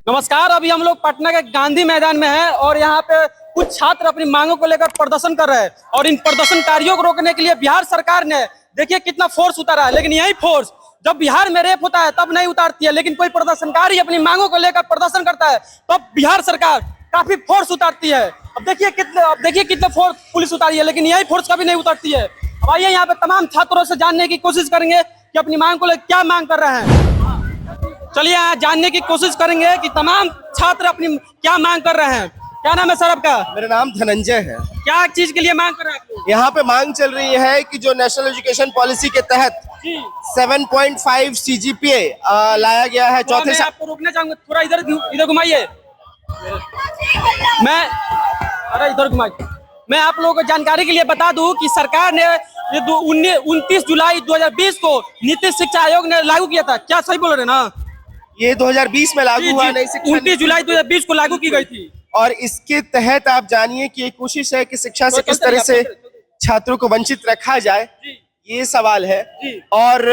नमस्कार। अभी हम लोग पटना के गांधी मैदान में हैं और यहाँ पे कुछ छात्र अपनी मांगों को लेकर प्रदर्शन कर रहे हैं और इन प्रदर्शनकारियों को रोकने के लिए बिहार सरकार ने देखिए कितना फोर्स उतारा है। लेकिन यही फोर्स जब बिहार में रेप होता है तब नहीं उतारती है, लेकिन कोई प्रदर्शनकारी अपनी मांगों को लेकर प्रदर्शन करता है तब बिहार सरकार काफी फोर्स उतारती है। अब देखिए कितने फोर्स पुलिस उतारी है, लेकिन यही फोर्स कभी नहीं उतारती है। अब आइए यहाँ पे तमाम छात्रों से जानने की कोशिश करेंगे कि अपनी मांग को लेकर क्या मांग कर रहे हैं। चलिए यहाँ जानने की कोशिश करेंगे कि तमाम छात्र अपनी क्या मांग कर रहे हैं। क्या नाम है सर आपका? मेरा नाम धनंजय है। क्या चीज के लिए मांग कर रहे हैं? यहाँ पे मांग चल रही है कि जो नेशनल एजुकेशन पॉलिसी के तहत 7.5 CGPA लाया गया है चौथे साल। आपको रोकना चाहूंगा, थोड़ा इधर घुमाइए। इधर घुमाइए। मैं आप लोगों को जानकारी के लिए बता दूं कि सरकार ने 29 जुलाई 2020 को नीति शिक्षा आयोग ने लागू किया था। क्या सही बोल रहे ना? ये 2020 में लागू हुआ, नई शिक्षा 29 जुलाई 2020 को लागू की गई थी और इसके तहत आप जानिए कि एक कोशिश है कि शिक्षा से किस तरह से छात्रों को वंचित रखा जाए, ये सवाल है। और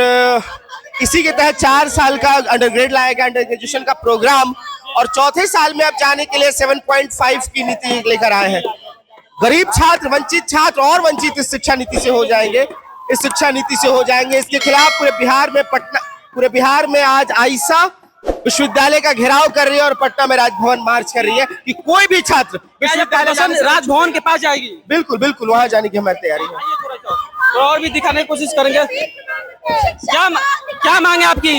इसी के तहत 4 साल का अंडरग्रेड लाया गया, अंडर ग्रेजुएशन का प्रोग्राम, और चौथे साल में आप जाने के लिए 7.5 की नीति लेकर आए हैं। गरीब छात्र, वंचित छात्र और वंचित इस शिक्षा नीति से हो जाएंगे, इस शिक्षा नीति से हो जाएंगे। इसके खिलाफ पूरे बिहार में आज आईसा विश्वविद्यालय का घेराव कर रही है और पटना में राजभवन मार्च कर रही है कि कोई भी छात्र राजभवन के पास जाएगी। बिल्कुल बिल्कुल, वहां जाने की हमारी तैयारी है। तो और भी दिखाने की कोशिश करेंगे। क्या मांग है आपकी?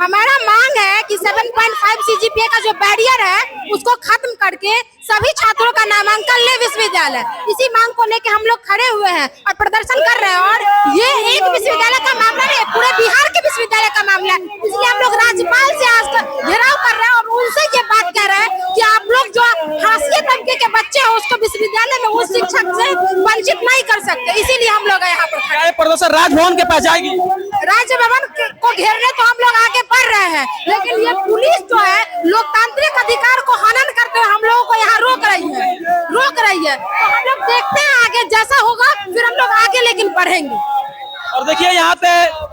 हमारा मांग है कि 7.5 CGPA का जो बैरियर है उसको खत्म करके सभी छात्रों का नामांकन ले विश्वविद्यालय। इसी मांग को लेके हम लोग खड़े हुए हैं और प्रदर्शन कर रहे हैं। और ये एक विश्वविद्यालय का मामला नहीं है, पूरे बिहार के विश्वविद्यालय का मामला है। इसलिए हम लोग राज्यपाल से आज घेराव कर रहे हैं और उनसे ये बात कह रहे हैं कि आप लोग जो हाशिए तबके के बच्चे हैं उसको विश्वविद्यालय में उस शिक्षक से वंचित नहीं कर सकते। इसीलिए हम लोग यहाँ पर प्रदर्शन राजभवन के पास जाएगी। राज्य भवन को घेरने तो हम लोग आगे बढ़ रहे हैं, लेकिन ये पुलिस जो है लोकतांत्रिक अधिकार को हनन करते हुए हम लोगों को यहाँ रोक रही है। तो हम लोग देखते हैं आगे जैसा होगा, फिर हम लोग आगे लेकिन बढ़ेंगे। और देखिए यहाँ पे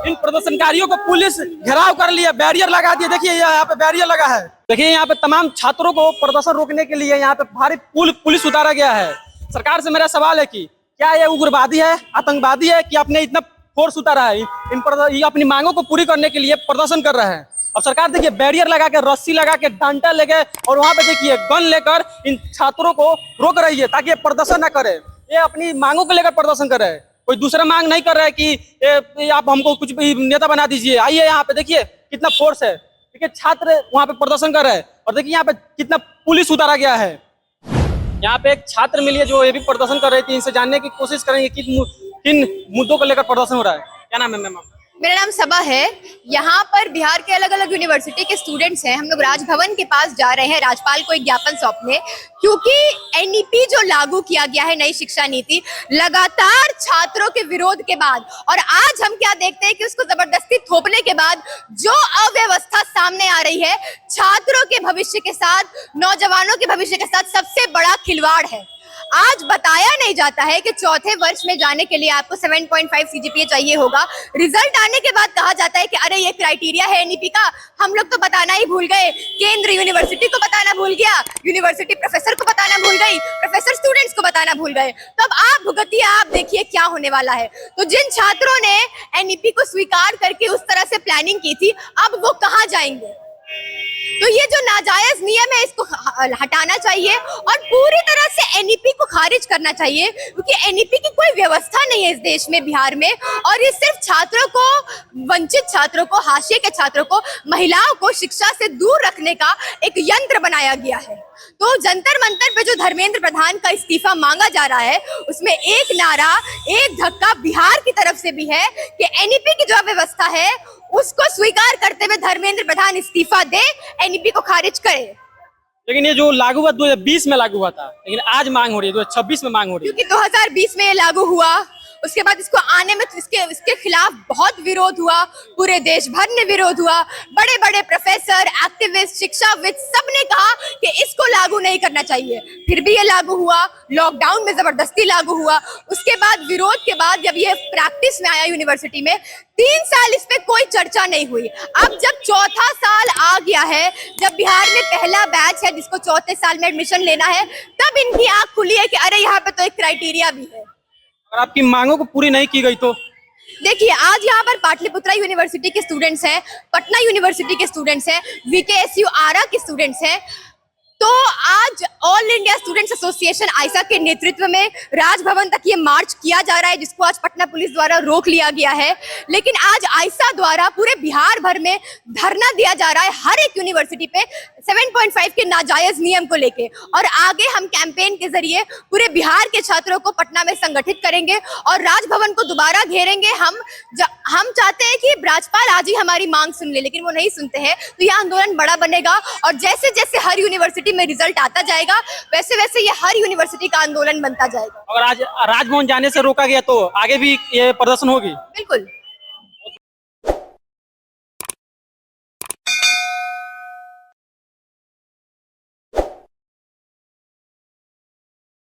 इन प्रदर्शनकारियों को पुलिस घेराव कर लिया, बैरियर लगा दिया। देखिए यहाँ पे बैरियर लगा है। देखिए यहाँ पे तमाम छात्रों को प्रदर्शन रोकने के लिए यहाँ पे भारी पुलिस उतारा गया है। सरकार से मेरा सवाल है कि क्या ये उग्रवादी है, आतंकवादी है कि आपने इतना फोर्स उतारा है? ये अपनी मांगों को पूरी करने के लिए प्रदर्शन कर रहे हैं और सरकार देखिए बैरियर लगा के, रस्सी लगा के, डंडा लेके और वहां पे देखिए गन लेकर इन छात्रों को रोक रही है ताकि ये प्रदर्शन ना करे। ये अपनी मांगों को लेकर प्रदर्शन कर रहे हैं, कोई दूसरा मांग नहीं कर रहा है कि आप हमको कुछ भी नेता बना दीजिए। आइए यहाँ पे देखिए कितना फोर्स है। देखिए छात्र वहां पे प्रदर्शन कर रहे हैं और देखिए यहाँ पे कितना पुलिस उतारा गया है। यहाँ पे एक छात्र मिली है जो ये भी प्रदर्शन कर रही थी। इनसे जानने की कोशिश करेंगे किन मुद्दों को लेकर प्रदर्शन हो रहा है। क्या नाम है मैम? मेरा नाम सबा है। यहाँ पर बिहार के अलग अलग यूनिवर्सिटी के स्टूडेंट्स हैं। हम लोग राजभवन के पास जा रहे हैं राज्यपाल को एक ज्ञापन सौंपने, क्योंकि एनईपी जो लागू किया गया है, नई शिक्षा नीति, लगातार छात्रों के विरोध के बाद और आज हम क्या देखते हैं कि उसको जबरदस्ती थोपने के बाद जो अव्यवस्था सामने आ रही है, छात्रों के भविष्य के साथ, नौजवानों के भविष्य के साथ सबसे बड़ा खिलवाड़ है। आज बताया नहीं जाता है कि चौथे वर्ष में जाने के लिए आपको 7.5 CGPA चाहिए होगा। रिजल्ट आने के बाद कहा जाता है कि अरे ये क्राइटेरिया है एनईपी का, हम लोग तो बताना ही भूल गए। केंद्र यूनिवर्सिटी को बताना भूल गया, यूनिवर्सिटी प्रोफेसर को बताना भूल गई, प्रोफेसर स्टूडेंट्स को बताना भूल गए। तब आप भुगतिए, आप देखिए क्या होने वाला है। तो जिन छात्रों ने एनईपी को स्वीकार करके उस तरह से प्लानिंग की थी, अब वो कहाँ जाएंगे? तो ये जो नाजायज नियम है इसको हटाना चाहिए और पूरी तरह से एनईपी को खारिज करना चाहिए, क्योंकि एनईपी की कोई व्यवस्था नहीं है इस देश में, बिहार में, और ये सिर्फ छात्रों को, वंचित छात्रों को, हाशिए के छात्रों को, महिलाओं को शिक्षा से दूर रखने का एक यंत्र बनाया गया है। तो जंतर मंतर पे जो धर्मेंद्र प्रधान का इस्तीफा मांगा जा रहा है उसमें एक नारा, एक धक्का बिहार की तरफ से भी है कि एनईपी की जो व्यवस्था है उसको स्वीकार करते हुए धर्मेंद्र प्रधान इस्तीफा दे, एनईपी को खारिज करे। लेकिन ये जो लागू हुआ 2020 में लागू हुआ था, लेकिन आज मांग हो रही है 2026 में मांग हो रही है, क्योंकि 2020 में ये लागू हुआ, उसके बाद इसको आने में इसके खिलाफ बहुत विरोध हुआ, पूरे देश भर में विरोध हुआ, बड़े बड़े प्रोफेसर, एक्टिविस्ट, शिक्षाविद सबने कहा कि इसको लागू नहीं करना चाहिए, फिर भी ये लागू हुआ, लॉकडाउन में जबरदस्ती लागू हुआ। उसके बाद विरोध के बाद जब ये प्रैक्टिस में आया यूनिवर्सिटी में, 3 साल इस पे कोई चर्चा नहीं हुई। अब जब चौथा साल आ गया है, जब बिहार में पहला बैच है जिसको चौथे साल में एडमिशन लेना है, तब इनकी आंख खुली है कि अरे यहाँ पे तो एक क्राइटेरिया भी है। और आपकी मांगों को पूरी नहीं की गई तो देखिए, आज यहाँ पर पाटलिपुत्रा यूनिवर्सिटी के स्टूडेंट्स हैं, पटना यूनिवर्सिटी के स्टूडेंट्स हैं, वीकेएसयू आरा के स्टूडेंट्स हैं। तो आज ऑल इंडिया स्टूडेंट्स एसोसिएशन आइसा के नेतृत्व में राजभवन तक ये मार्च किया जा रहा है, जिसको आज पटना पुलिस द्वारा रोक लिया गया है। लेकिन आज आइसा द्वारा पूरे बिहार भर में धरना दिया जा रहा है हर एक यूनिवर्सिटी पे 7.5 के नाजायज नियम को लेके, और आगे हम कैंपेन के जरिए पूरे बिहार के छात्रों को पटना में संगठित करेंगे और राजभवन को दोबारा घेरेंगे। हम चाहते हैं कि राज्यपाल आज ही हमारी मांग सुन ले, लेकिन वो नहीं सुनते हैं, तो यह आंदोलन बड़ा बनेगा और जैसे जैसे हर यूनिवर्सिटी में रिजल्ट आता जाएगा वैसे वैसे ये हर यूनिवर्सिटी का आंदोलन बनता जाएगा। अगर आज राजभवन जाने से रोका गया तो आगे भी ये प्रदर्शन होगी। बिल्कुल।